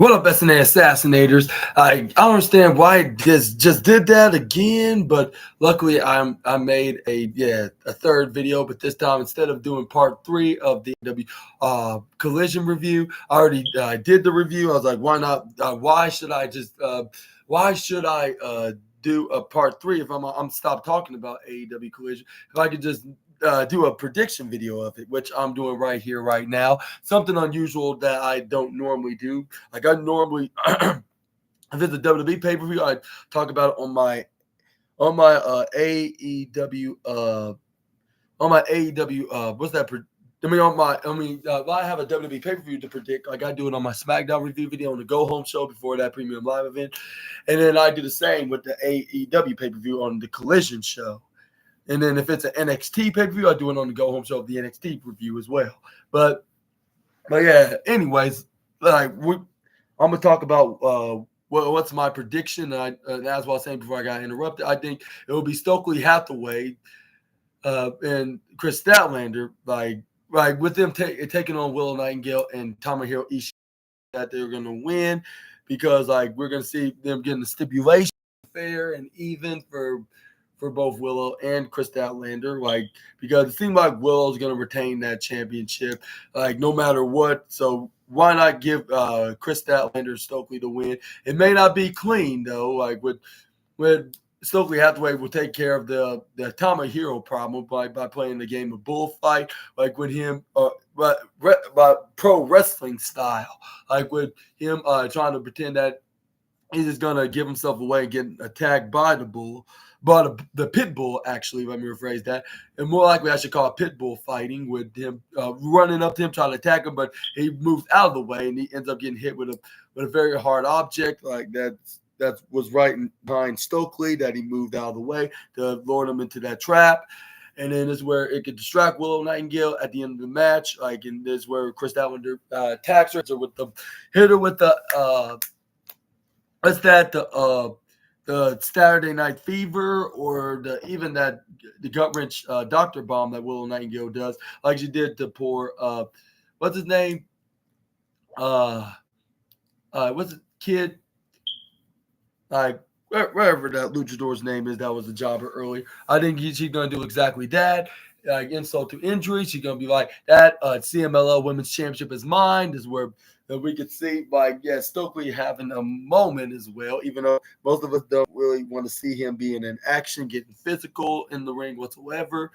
What up, SNA assassinators? I don't understand why I just did that again, but luckily I made a third video, but this time instead of doing part 3 of the AEW collision review, I already did the review. I was like, why not? Why should I do a part 3 if I'm stop talking about AEW collision? If I could just do a prediction video of it, which I'm doing right here, right now. Something unusual that I don't normally do. Like I normally, if it's a WWE pay per view, I talk about it on my AEW what's that? I have a WWE pay per view to predict. Like I do it on my SmackDown review video on the Go Home show before that premium live event, and then I do the same with the AEW pay per view on the Collision show. And then if it's an NXT pay-per-view, I do it on the Go Home show of the NXT review as well. But yeah, anyways, I'm gonna talk about what's my prediction. And as I was saying before I got interrupted, I think it will be Stokely Hathaway and Chris Statlander, like with them taking on Willow Nightingale and Tomohiro Ishii, that they're gonna win because like we're gonna see them getting the stipulation fair and even for both Willow and Chris Statlander, like because it seems like Willow's gonna retain that championship, like no matter what. So why not give Chris Statlander Stokely the win? It may not be clean though, like with Stokely Hathaway will take care of the Tomohiro problem by playing the game of bullfight, like with him, by pro wrestling style, like with him trying to pretend that he's just gonna give himself away and get attacked by the bull. But the pit bull, actually, let me rephrase that. And more likely, I should call it pit bull fighting with him running up to him, trying to attack him, but he moves out of the way and he ends up getting hit with a very hard object like that was right behind Stokely that he moved out of the way to lure him into that trap. And then this is where it could distract Willow Nightingale at the end of the match. Like, and this is where Chris Statlander attacks her with the hit her with the what's that? The Saturday Night Fever or the gut wrench doctor bomb that Willow Nightingale does, like she did to poor what's his name? What's the kid? Like wherever that luchador's name is, that was the jobber earlier. I think she's gonna do exactly that. Like insult to injury, she's gonna be like that. CMLL Women's Championship is mine. This is where we could see, like, yeah, Stokely having a moment as well, even though most of us don't really want to see him being in action, getting physical in the ring whatsoever.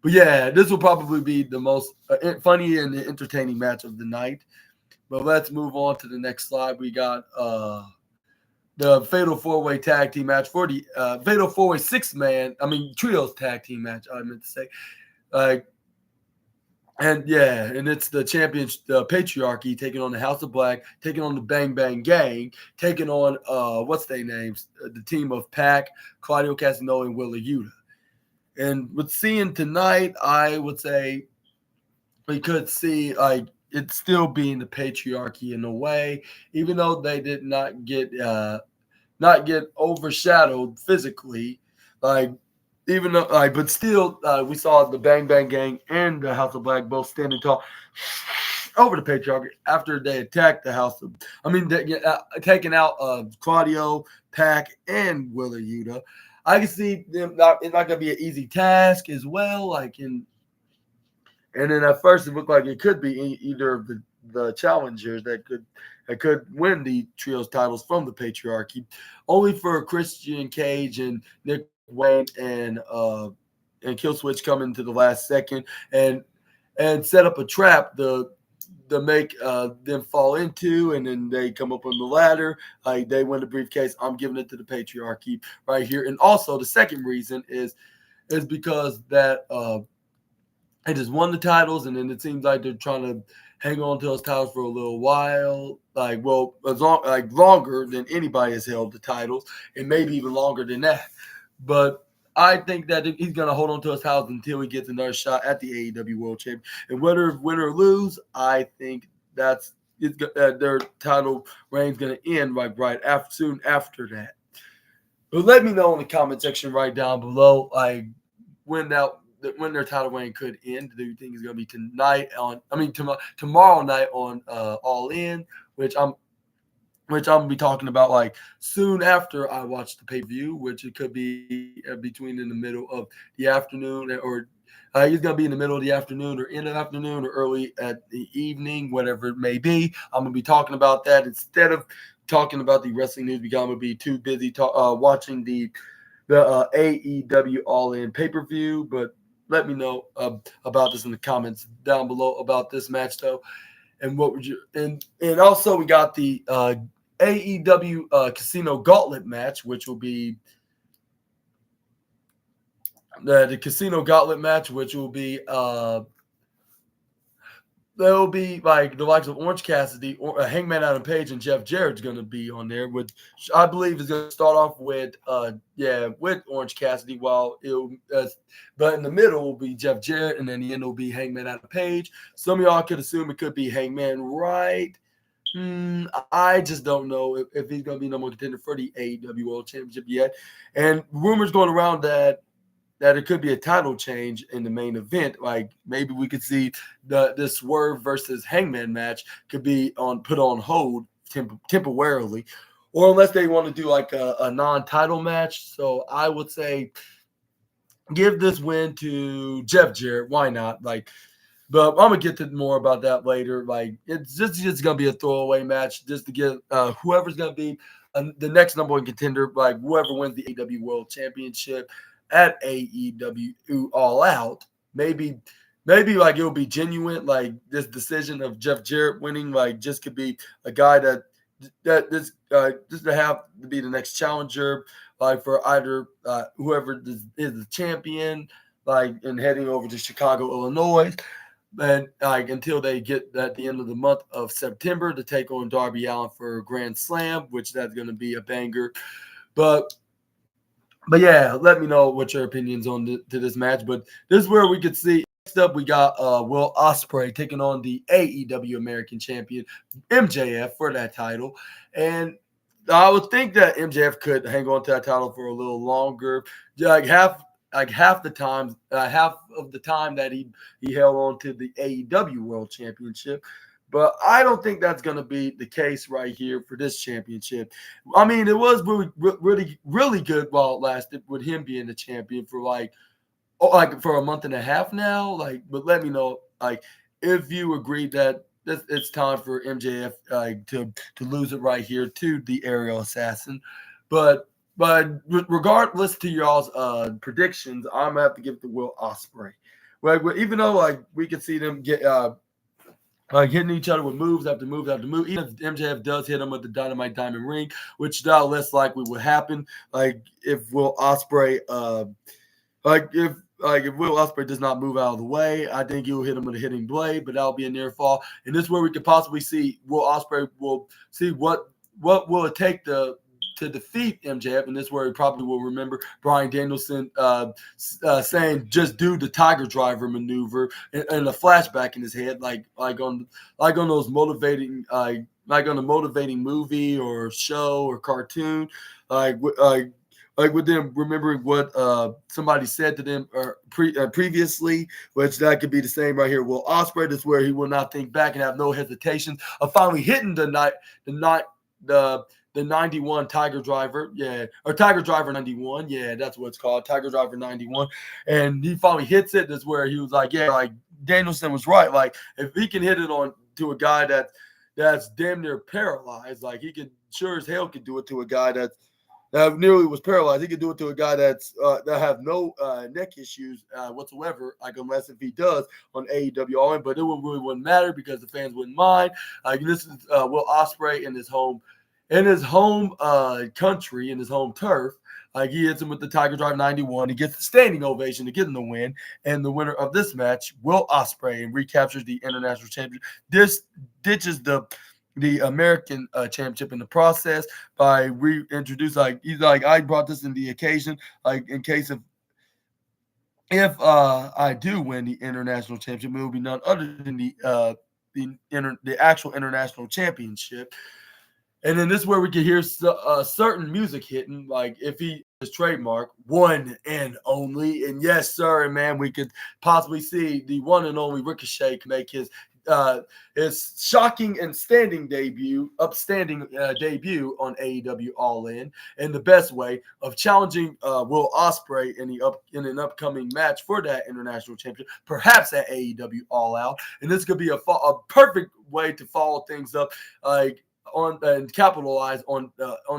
But yeah, this will probably be the most funny and entertaining match of the night. But let's move on to the next slide. We got the Fatal 4-Way Tag Team match for the Fatal 4-Way Trios Tag Team match, I meant to say. And it's the champions, the Patriarchy, taking on the House of Black, taking on the Bang Bang Gang, taking on what's their names? The team of Pac, Claudio Castagnoli, and Willa Yuta. And with seeing tonight, I would say we could see like it still being the Patriarchy in a way, even though they did not get overshadowed physically, like. Even though, but still, we saw the Bang Bang Gang and the House of Black both standing tall over the Patriarchy after they attacked the House of. Taking out Claudio, Pac, and Willa Yuta. I can see them. It's not gonna be an easy task as well. And then at first it looked like it could be either of the challengers that could win the trios titles from the Patriarchy, only for Christian Cage and Nick Wayne and Killswitch coming to the last second and set up a trap to make them fall into, and then they come up on the ladder. They win the briefcase. I'm giving it to the Patriarchy right here. And also the second reason is because that they just won the titles, and then it seems like they're trying to hang on to those titles for a little while, longer than anybody has held the titles, and maybe even longer than that. But I think that he's going to hold on to his house until he gets another shot at the AEW World Champion. And win or lose, I think that's their title reign is going to end soon after that. But let me know in the comment section right down below, when their title reign could end. Do you think it's going to be tomorrow night on All In, which I'm which I'm gonna be talking about like soon after I watch the pay per view, which it could be between in the middle of the afternoon or he's gonna be in the middle of the afternoon or end of the afternoon or early at the evening, whatever it may be. I'm gonna be talking about that instead of talking about the wrestling news because I'm gonna be too busy watching the AEW All In pay per view. But let me know about this in the comments down below about this match though. And what would you and also we got the AEW Casino Gauntlet match, which will be the Casino Gauntlet match, which will be there'll be like the likes of Orange Cassidy, or Hangman Adam Page, and Jeff Jarrett's going to be on there. Which I believe is going to start off with with Orange Cassidy, but in the middle will be Jeff Jarrett, and then the end will be Hangman Adam Page. Some of y'all could assume it could be Hangman, right? I just don't know if he's going to be number one contender for the AEW World Championship yet. And rumors going around that it could be a title change in the main event. Like maybe we could see this Swerve versus Hangman match could be put on hold temporarily, or unless they want to do like a non-title match. So I would say give this win to Jeff Jarrett. Why not? But I'm gonna get to more about that later. Like it's just gonna be a throwaway match just to get whoever's gonna be the next number one contender. Like whoever wins the AEW World Championship at AEW All Out, maybe like it'll be genuine. Like this decision of Jeff Jarrett winning, like just could be a guy that this just to have to be the next challenger, like for either whoever is the champion, like and heading over to Chicago, Illinois. And like until they get at the end of the month of September to take on Darby Allin for a Grand Slam, which that's going to be a banger. But yeah, let me know what your opinions on to this match. But this is where we could see. Next up, we got Will Ospreay taking on the AEW American Champion MJF for that title, and I would think that MJF could hang on to that title for a little longer, half the time, half of the time that he held on to the AEW World Championship. But I don't think that's going to be the case right here for this championship. I mean, it was really good while it lasted with him being the champion for for a month and a half now. But let me know if you agree that it's time for MJF to lose it right here to the Aerial Assassin. But regardless to y'all's predictions, I'm gonna have to give it to Will Ospreay. Even though we could see them get hitting each other with moves after move after move. Even if MJF does hit him with the Dynamite Diamond Ring, which now less likely would happen. If Will Ospreay, if Will Ospreay does not move out of the way, I think he will hit him with a hitting blade, but that'll be a near fall. And this is where we could possibly see Will Ospreay will see what will it take to defeat MJF, and this is where he probably will remember Bryan Danielson saying just do the Tiger Driver maneuver and a flashback in his head, like on those motivating like on a motivating movie or show or cartoon, with them remembering what somebody said to them previously, which that could be the same right here. Will Ospreay, this is where he will not think back and have no hesitation of finally hitting the 91 Tiger Driver, or Tiger Driver 91, that's what it's called, Tiger Driver 91, and he finally hits it. That's where he was like, Danielson was right. Like if he can hit it on to a guy that's damn near paralyzed, like he could sure as hell could do it to a guy that nearly was paralyzed. He could do it to a guy that have no neck issues whatsoever, unless if he does on AEW All In, but it wouldn't matter because the fans wouldn't mind. This is Will Ospreay in his home country, in his home turf. He hits him with the Tiger Drive 91. He gets the standing ovation to get him the win. And the winner of this match, Will Ospreay, and recaptures the international championship. This ditches the American championship in the process by reintroducing. He's like, I brought this in the occasion, in case of if I do win the international championship, it will be none other than the actual international championship. And then this is where we can hear certain music hitting, like if he is trademark, one and only. And yes, sir, and man, we could possibly see the one and only Ricochet make his his shocking and upstanding debut on AEW All In the best way of challenging Will Ospreay in an upcoming match for that international championship, perhaps at AEW All Out. And this could be a perfect way to follow things up, like on and capitalize on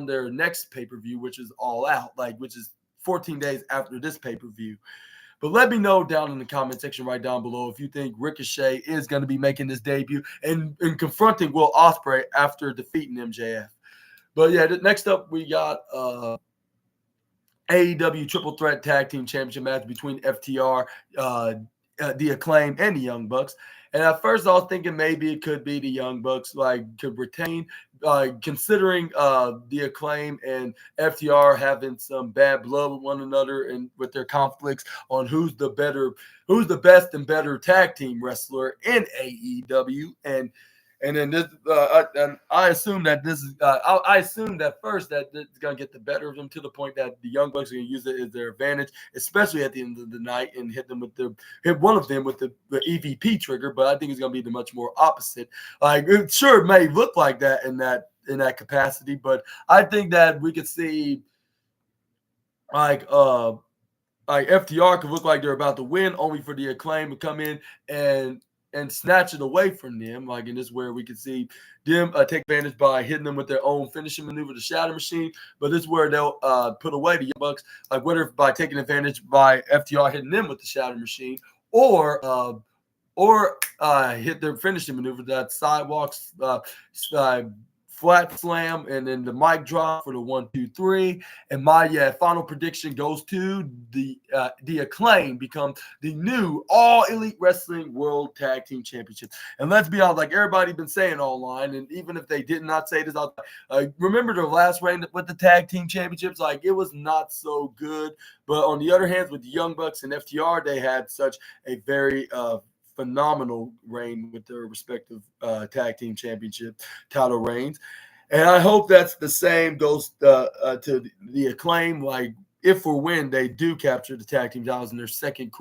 their next pay-per-view, which is All Out, which is 14 days after this pay-per-view. But let me know down in the comment section right down below if you think Ricochet is going to be making this debut and confronting Will Ospreay after defeating MJF. But yeah, next up we got AEW Triple Threat Tag Team Championship match between FTR, the Acclaim, and the Young Bucks. And at first I was thinking maybe it could be the Young Bucks could retain, considering the Acclaim and FTR having some bad blood with one another and with their conflicts on who's the best and better tag team wrestler in AEW. And then this, I assume that this is. I assume that first that it's gonna get the better of them to the point that the Young Bucks are gonna use it as their advantage, especially at the end of the night, and hit one of them with the EVP trigger. But I think it's gonna be the much more opposite. It sure may look like that in that capacity, but I think that we could see FTR could look like they're about to win, only for the Acclaim to come in and snatch it away from them. And this is where we can see them take advantage by hitting them with their own finishing maneuver, the Shatter Machine. But this is where they'll put away the Young Bucks, whether by taking advantage by FTR hitting them with the Shatter Machine, or hit their finishing maneuver, that sidewalks, flat slam, and then the mic drop for the 1, 2, 3. And my final prediction goes to the Acclaim become the new All Elite Wrestling World Tag Team Championship. And let's be honest, like everybody been saying online, and even if they did not say this, remember their last reign with the Tag Team Championships? It was not so good. But on the other hand, with the Young Bucks and FTR, they had such a very phenomenal reign with their respective tag team championship title reigns. And I hope that's the same goes to the Acclaim. If or when they do capture the tag team titles in their second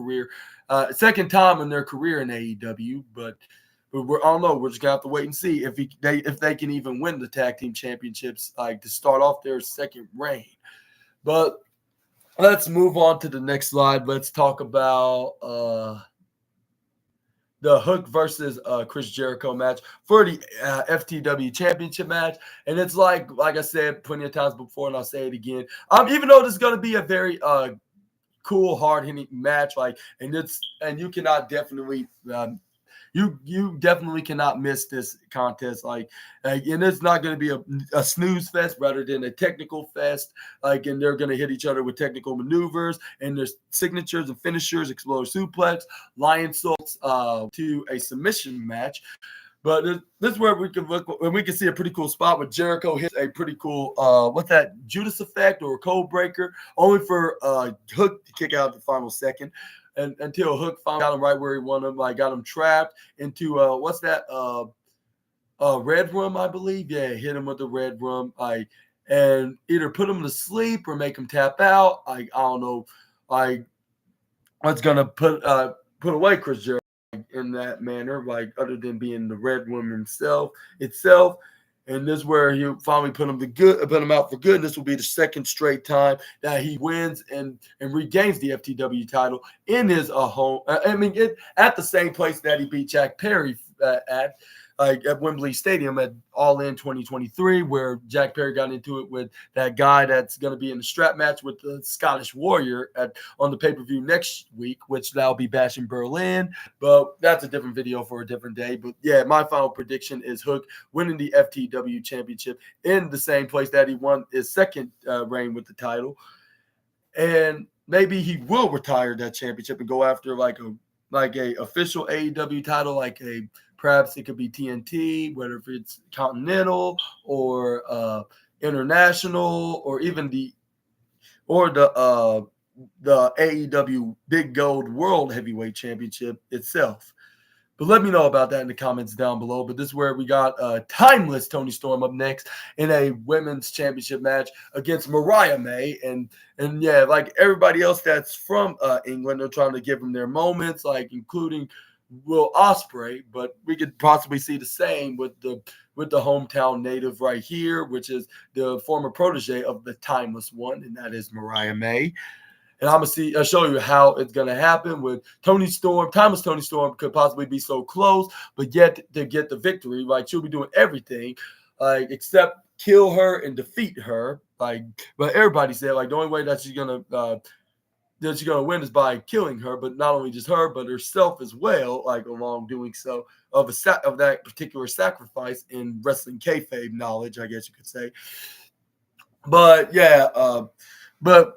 time in their career in AEW. But I don't know. We're just gonna have to wait and see if they can even win the tag team championships to start off their second reign. But let's move on to the next slide. Let's talk about the Hook versus Chris Jericho match for the FTW Championship match. And it's like I said plenty of times before, and I'll say it again. Even though this is going to be a very cool, hard-hitting match, and you cannot definitely you definitely cannot miss this contest. And it's not going to be a snooze fest rather than a technical fest. And they're going to hit each other with technical maneuvers and there's signatures and finishers, exploder suplex, lion salts to a submission match. But this is where we can look, and we can see a pretty cool spot with Jericho hits a pretty cool, what's that, Judas effect or code breaker, only for Hook to kick out the final second. And until Hook finally got him right where he wanted him, got him trapped into what's that? Red Room, I believe. Yeah, hit him with the Red Room. And either put him to sleep or make him tap out. I don't know. What's gonna put away Chris Jericho in that manner, other than being the Red Room itself. And this is where he finally put him out for good. And this will be the second straight time that he wins and regains the FTW title in his home. At the same place that he beat Jack Perry at Wembley Stadium at All In 2023, where Jack Perry got into it with that guy that's going to be in the strap match with the Scottish Warrior on the pay-per-view next week, which that'll be Bash in Berlin. But that's a different video for a different day. But yeah, my final prediction is Hook winning the FTW Championship in the same place that he won his second reign with the title. And maybe he will retire that championship and go after a official AEW title, perhaps it could be TNT, whether it's Continental or International, or even the AEW Big Gold World Heavyweight Championship itself. But let me know about that in the comments down below. But this is where we got Timeless Toni Storm up next in a women's championship match against Mariah May. And yeah, everybody else that's from England, they're trying to give them their moments, including Will Ospreay, but we could possibly see the same with the hometown native right here, which is the former protege of the Timeless One, and that is Mariah May. And I'm gonna I'll show you how it's gonna happen with Tony Storm. Timeless Tony Storm could possibly be so close, but yet to get the victory, like she'll be doing everything, like except kill her and defeat her. Like, but everybody said like the only way that she's gonna win is by killing her, but not only just her, but herself as well. Like along doing so of of that particular sacrifice in wrestling kayfabe knowledge, I guess you could say. But yeah, but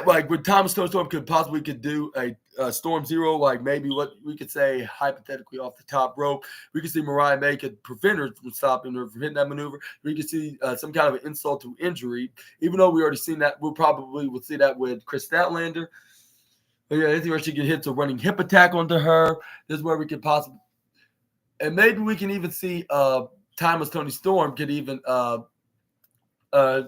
like with Thomas Storm could possibly could do a Storm Zero, like maybe what we could say hypothetically off the top rope. We could see Mariah May could prevent her from stopping her from hitting that maneuver. We could see some kind of an insult to injury, even though we already seen that. We'll probably will see that with Chris Statlander. But yeah, this is where she could hit a running hip attack onto her. This is where we could possibly, and maybe we can even see Timeless Tony Storm could even like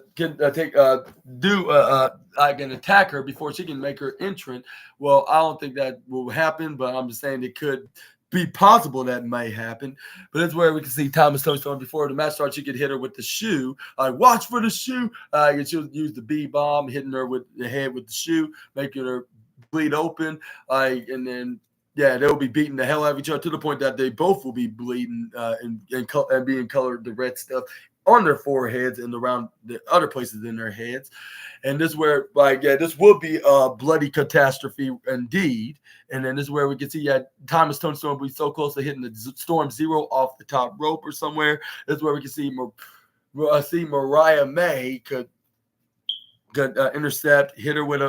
an attack her before she can make her entrant. Well, I don't think that will happen, but I'm just saying it could be possible that may happen. But that's where we can see Thomas Tony Storm before the match starts. She could hit her with the shoe. Watch for the shoe. And she'll use the B bomb, hitting her with the head with the shoe, making her bleed open. And then they'll be beating the hell out of each other to the point that they both will be bleeding and being colored the red stuff on their foreheads and around the other places in their heads. And this is where, this will be a bloody catastrophe indeed. And then this is where we can see Thomas Tony Storm will be so close to hitting the Storm Zero off the top rope or somewhere. This is where we can see Mariah May could intercept, hit her with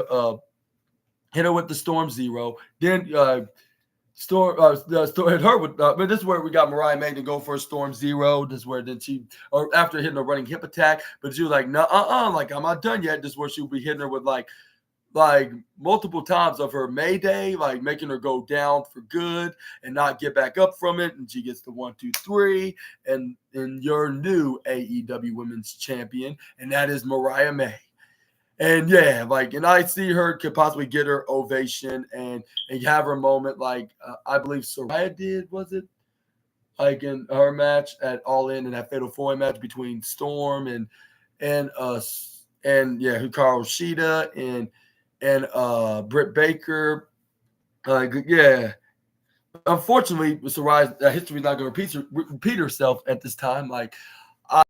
the Storm Zero. Then hit her with. But this is where we got Mariah May to go for a Storm Zero. This is where after hitting a running hip attack, but she was like, no, like I'm not done yet. This is where she'll be hitting her with like multiple times of her Mayday, like making her go down for good and not get back up from it. And she gets the 1, 2, 3, and your new AEW Women's Champion, and that is Mariah May. And and I see her could possibly get her ovation and have her moment like I believe Saraya did, was it? Like in her match at All In that Fatal 4 match between Storm and Hikaru Shida and Britt Baker. Unfortunately, Saraya's history is not going to repeat herself at this time.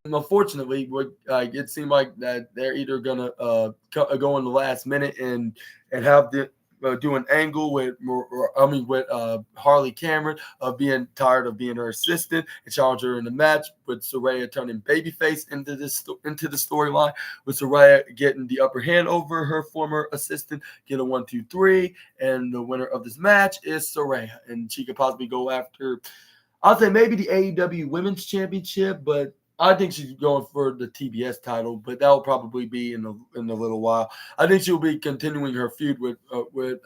Unfortunately, it seemed like that they're either gonna go in the last minute and have do an angle with Harley Cameron of being tired of being her assistant and challenge her in the match with Saraya turning babyface into the storyline, with Saraya getting the upper hand over her former assistant, get a 1, 2, 3, and the winner of this match is Saraya, and she could possibly go after. I'll say maybe the AEW Women's Championship, but I think she's going for the TBS title, but that will probably be in a little while. I think she'll be continuing her feud with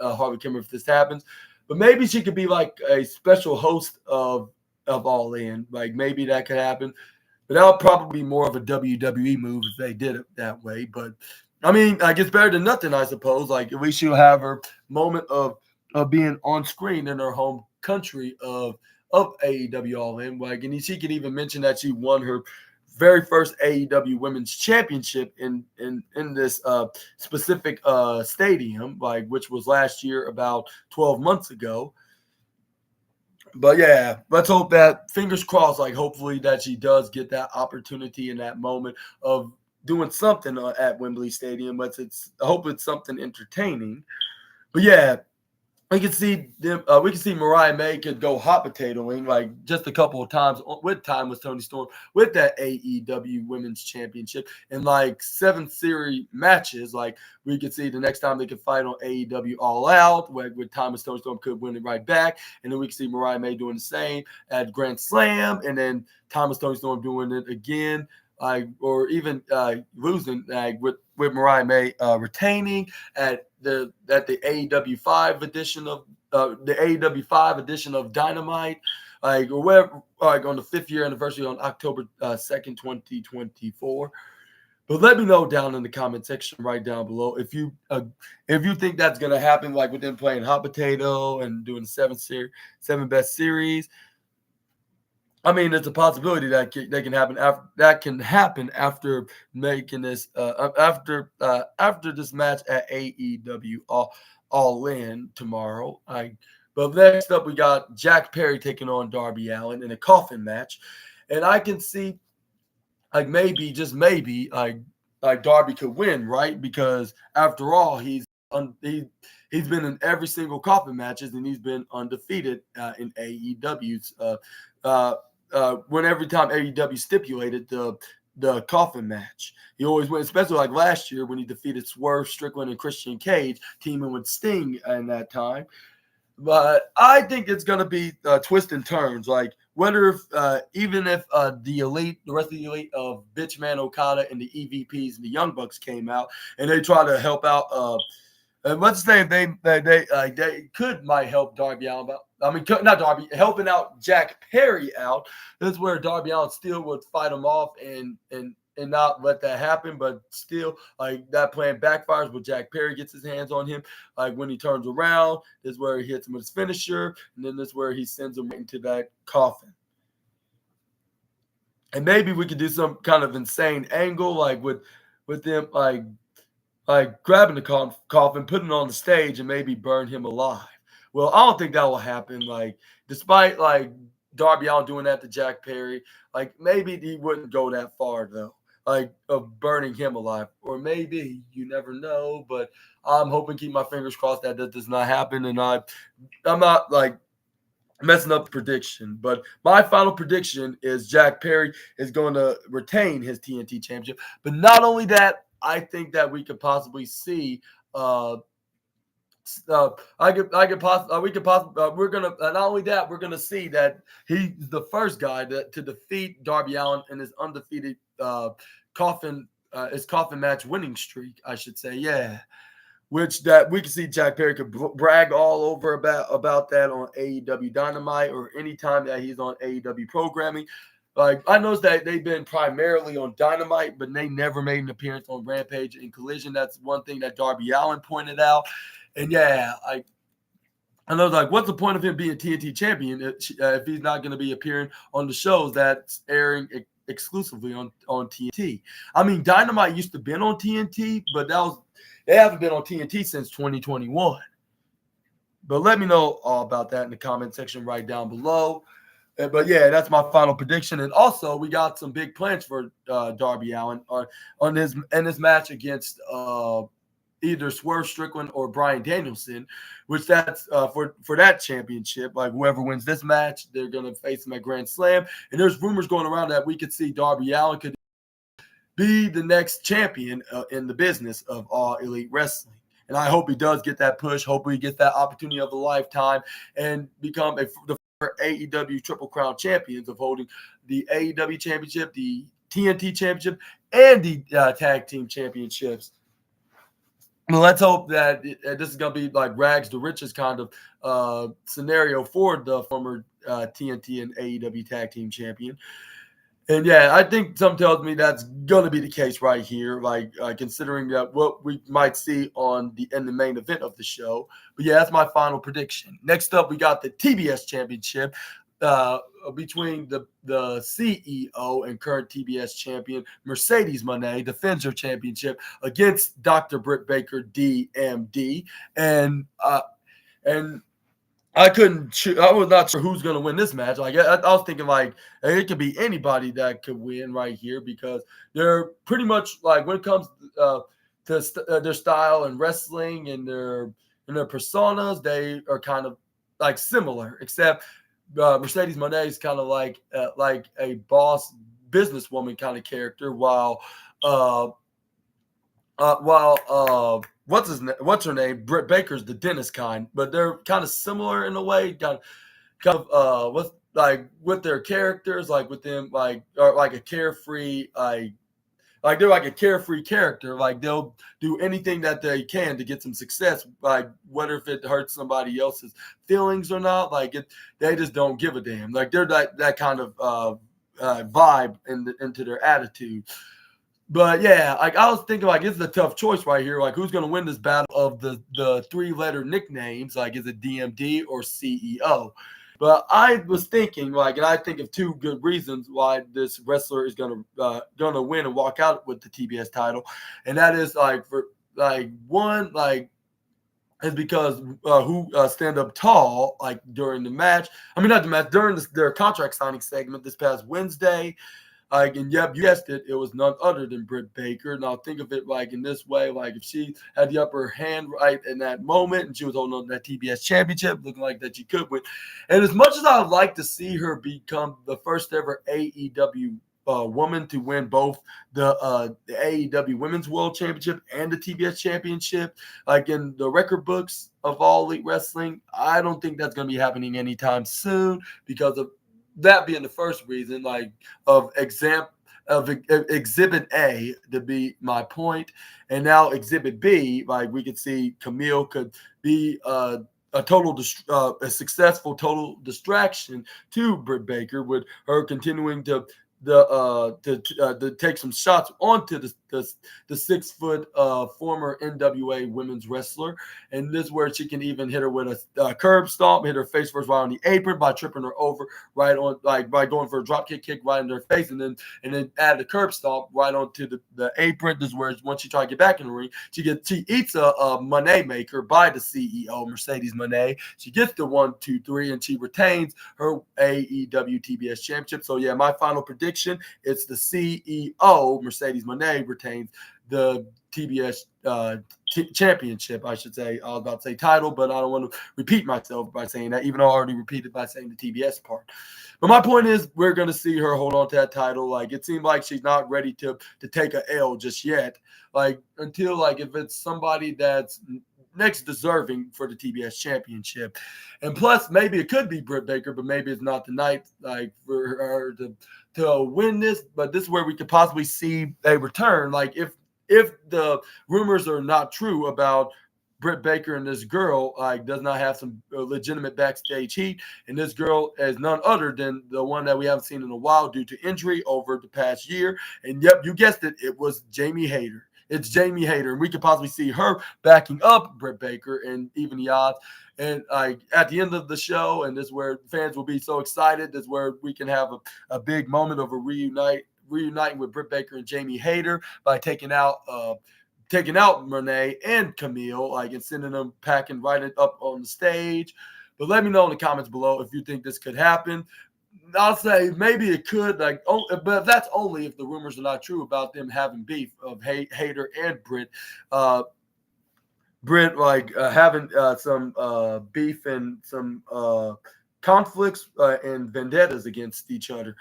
Harley Cameron if this happens. But maybe she could be like a special host of All In. Like maybe that could happen. But that'll probably be more of a WWE move if they did it that way. But I mean, like it's better than nothing, I suppose. Like at least she'll have her moment of being on screen in her home country of AEW All In. Like, and she can even mention that she won her very first AEW Women's Championship in this specific stadium, like which was last year, about 12 months ago. But yeah, let's hope that, fingers crossed, like hopefully that she does get that opportunity in that moment of doing something at Wembley Stadium. But I hope it's something entertaining. But yeah, we can see Mariah May could go hot potatoing like just a couple of times with Tony Storm with that AEW Women's Championship in like 7 series matches. Like we could see the next time they could fight on AEW All Out, with Tony Storm could win it right back, and then we can see Mariah May doing the same at Grand Slam, and then Tony Storm doing it again. Or even losing with Mariah May retaining at the AEW 5 edition of Dynamite, or whatever, on the 5th year anniversary on October 2nd, 2024. But let me know down in the comment section right down below if you think that's gonna happen, like with them playing hot potato and doing the seven best series. I mean, it's a possibility that can happen after making this after this match at AEW all in tomorrow. But next up we got Jack Perry taking on Darby Allin in a coffin match, and I can see like maybe just maybe like Darby could win, right? Because after all, he's been in every single coffin matches and he's been undefeated in AEW's. When every time AEW stipulated the coffin match, he always wins. Especially like last year when he defeated Swerve Strickland and Christian Cage, teaming with Sting in that time. But I think it's going to be twists and turns. Like whether even if the rest of the elite of Bitchman Okada and the EVPs and the Young Bucks came out and they try to help out. And let's say they might help Darby Allin. Not Darby, helping out Jack Perry out. That's where Darby Allin still would fight him off and not let that happen. But still, like that plan backfires when Jack Perry gets his hands on him. Like when he turns around, this is where he hits him with his finisher, and then this is where he sends him right into that coffin. And maybe we could do some kind of insane angle, like with them like grabbing the coffin, putting it on the stage, and maybe burn him alive. Well, I don't think that will happen. Like, despite like Darby Allin doing that to Jack Perry, like maybe he wouldn't go that far though, like of burning him alive. Or maybe you never know. But I'm hoping, keep my fingers crossed that does not happen. And I'm not like messing up the prediction, but my final prediction is Jack Perry is going to retain his TNT championship. But not only that, I think that we could possibly see. We're gonna not only that, we're gonna see that he's the first guy to defeat Darby Allin in his undefeated coffin match winning streak, I should say. Yeah. Which that we can see Jack Perry could brag all over about that on AEW Dynamite or anytime that he's on AEW programming. Like I noticed that they've been primarily on Dynamite, but they never made an appearance on Rampage and Collision. That's one thing that Darby Allin pointed out. And yeah, I know like, what's the point of him being TNT champion if he's not going to be appearing on the shows that's airing exclusively on TNT? I mean, Dynamite used to been on TNT, but they haven't been on TNT since 2021. But let me know all about that in the comment section right down below. But yeah, that's my final prediction. And also, we got some big plans for Darby Allin in his match against either Swerve Strickland or Bryan Danielson, which that's for that championship. Like whoever wins this match, they're gonna face him at Grand Slam. And there's rumors going around that we could see Darby Allin could be the next champion in the business of All Elite Wrestling. And I hope he does get that push. Hope he gets that opportunity of a lifetime and become the AEW Triple Crown champions of holding the AEW championship, the TNT championship, and the tag team championships. Well, let's hope that this is going to be like rags to riches kind of scenario for the former TNT and AEW tag team champion. And yeah, I think something tells me that's going to be the case right here, like considering that what we might see in the main event of the show. But yeah, that's my final prediction. Next up, we got the TBS Championship between the CEO and current TBS champion Mercedes Moné defends her championship against Dr. Britt Baker, DMD, and I was not sure who's going to win this match. Like I was thinking, like it could be anybody that could win right here because they're pretty much like when it comes to their style and wrestling and their personas, they are kind of like similar, except Mercedes Moné is kind of like a boss businesswoman kind of character, while what's her name? Britt Baker's the dentist kind, but they're kind of similar in a way. Kind of with their characters, like with them, or like a carefree, like they're like a carefree character. Like they'll do anything that they can to get some success. Like whether if it hurts somebody else's feelings or not, they just don't give a damn. Like they're that kind of vibe into their attitude. But yeah, like I was thinking, like it's a tough choice right here. Like who's going to win this battle of the three-letter nicknames? Like is it DMD or CEO? But I was thinking, like, and I think of two good reasons why this wrestler is gonna win and walk out with the TBS title, and that is like for like one like is because who stand up tall like during the match. I mean, not the match during their contract signing segment this past Wednesday. Like, and yep, you guessed it. It was none other than Britt Baker. Now think of it like in this way: like if she had the upper hand right in that moment, and she was holding on to that TBS championship, looking like that she could win. And as much as I'd like to see her become the first ever AEW woman to win both the AEW Women's World Championship and the TBS Championship, like in the record books of All Elite Wrestling, I don't think that's going to be happening anytime soon because of that being the first reason, like of Exhibit A to be my point, and now Exhibit B, like we could see Camille could be a successful total distraction to Britt Baker with her continuing to take some shots onto the 6 foot former NWA women's wrestler, and this is where she can even hit her with a curb stomp, hit her face first right on the apron by tripping her over right on like by going for a drop kick right in her face, and then add the curb stomp right onto the apron. This is where once she try to get back in the ring, she eats a money maker by the CEO Mercedes Moné. She gets the 1, 2, 3, and she retains her AEW TBS championship. So yeah, my final prediction. It's the CEO, Mercedes Moné, retains the TBS championship, I should say. I was about to say title, but I don't want to repeat myself by saying that, even though I already repeated by saying the TBS part. But my point is, we're going to see her hold on to that title. Like, it seemed like she's not ready to take a L just yet. Like, until, like, if it's somebody that's next deserving for the TBS championship. And plus, maybe it could be Britt Baker, but maybe it's not the night, like, for her to win this. But this is where we could possibly see a return. Like, if the rumors are not true about Britt Baker and this girl like does not have some legitimate backstage heat, and this girl is none other than the one that we haven't seen in a while due to injury over the past year. And yep, you guessed it, it was Jamie Hayter. It's Jamie Hayter, and we could possibly see her backing up Britt Baker and even the odds. And like at the end of the show, and this is where fans will be so excited. This is where we can have a big moment of a reuniting with Britt Baker and Jamie Hayter by taking out Moné and Camille, like, and sending them packing right up on the stage. But let me know in the comments below if you think this could happen. I'll say maybe it could, like, but that's only if the rumors are not true about them having beef of Hayter and Britt. Britt having some beef and some conflicts and vendettas against each other.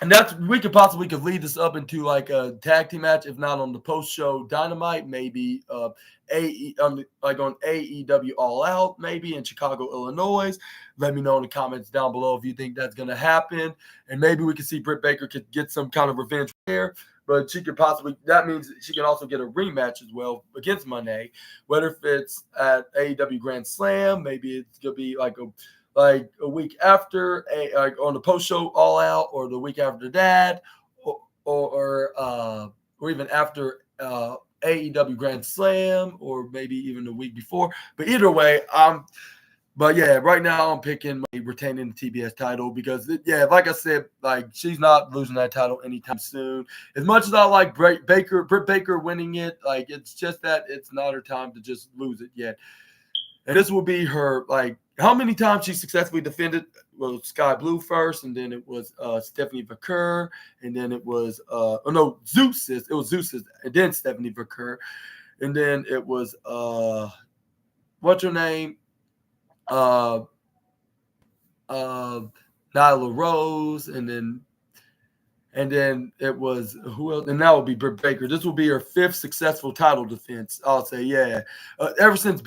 And we could lead this up into like a tag team match, if not on the post-show Dynamite, maybe on AEW All Out, maybe in Chicago, Illinois. Let me know in the comments down below if you think that's going to happen. And maybe we can see Britt Baker could get some kind of revenge there. But that means she can also get a rematch as well against Moné, whether if it's at AEW Grand Slam, maybe it's going to be like a week after on the post show All Out, or the week after that, or even after AEW Grand Slam, or maybe even the week before. But either way, but yeah, right now I'm picking retaining the TBS title because, like I said, like she's not losing that title anytime soon. As much as I like Britt Baker winning it, like it's just that it's not her time to just lose it yet. And this will be her, like, how many times she successfully defended? Well, Sky Blue first, and then it was Stephanie Vaquer, and then it was Zeus's. It was Zeus's, and then Stephanie Vaquer, and then it was what's her name? Nyla Rose, and then it was who else? And that will be Britt Baker. This will be her 5th successful title defense. I'll say, ever since